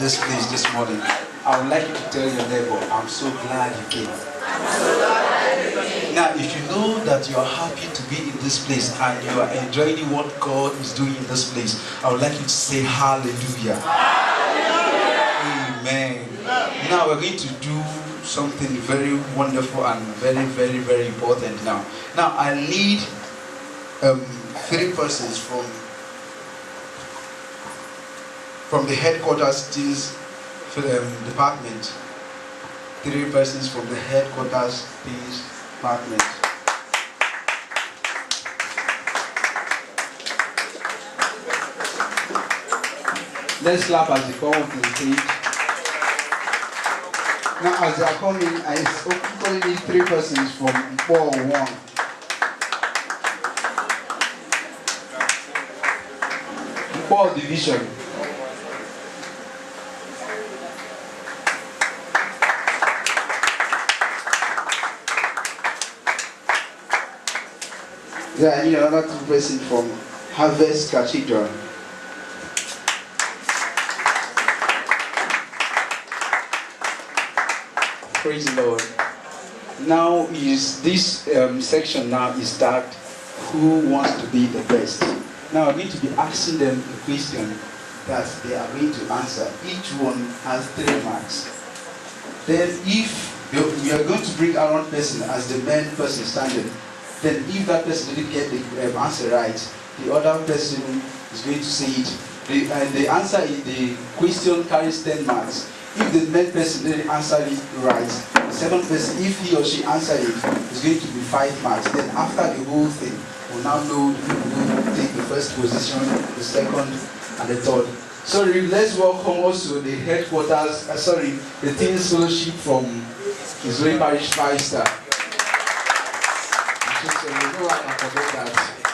this place this morning, I would like you to tell your neighbor, I'm so glad you came. Now, if you know that you are happy to be in this place and you are enjoying what God is doing in this place, I would like you to say hallelujah. Amen. Now we're going to do something very wonderful and very, very, very important now. Now I need 3 persons from the headquarters teams department. 3 persons from the headquarters teams department. Let's clap as they come to the stage. Now, as they are coming, I only need 3 persons from 4-1. Four division. Yeah, I need another 2 persons from Harvest Cathedral. Praise the Lord. Now is this section now is tagged who wants to be the best. Now I'm going to be asking them a question that they are going to answer. Each one has 3 marks. Then if we are going to bring around person as the main person standing, then if that person didn't get the answer right, the other person is going to say it. The answer in the question carries 10 marks. If the main person didn't answer it right, the second person, if he or she answered it, is going to be 5 marks. Then after the whole thing, we'll now know the people who take the first position, the second, and the third. Sorry, let's welcome also the headquarters, the Teens Fellowship from Israeli Parish 5 Star. You know I can forget that.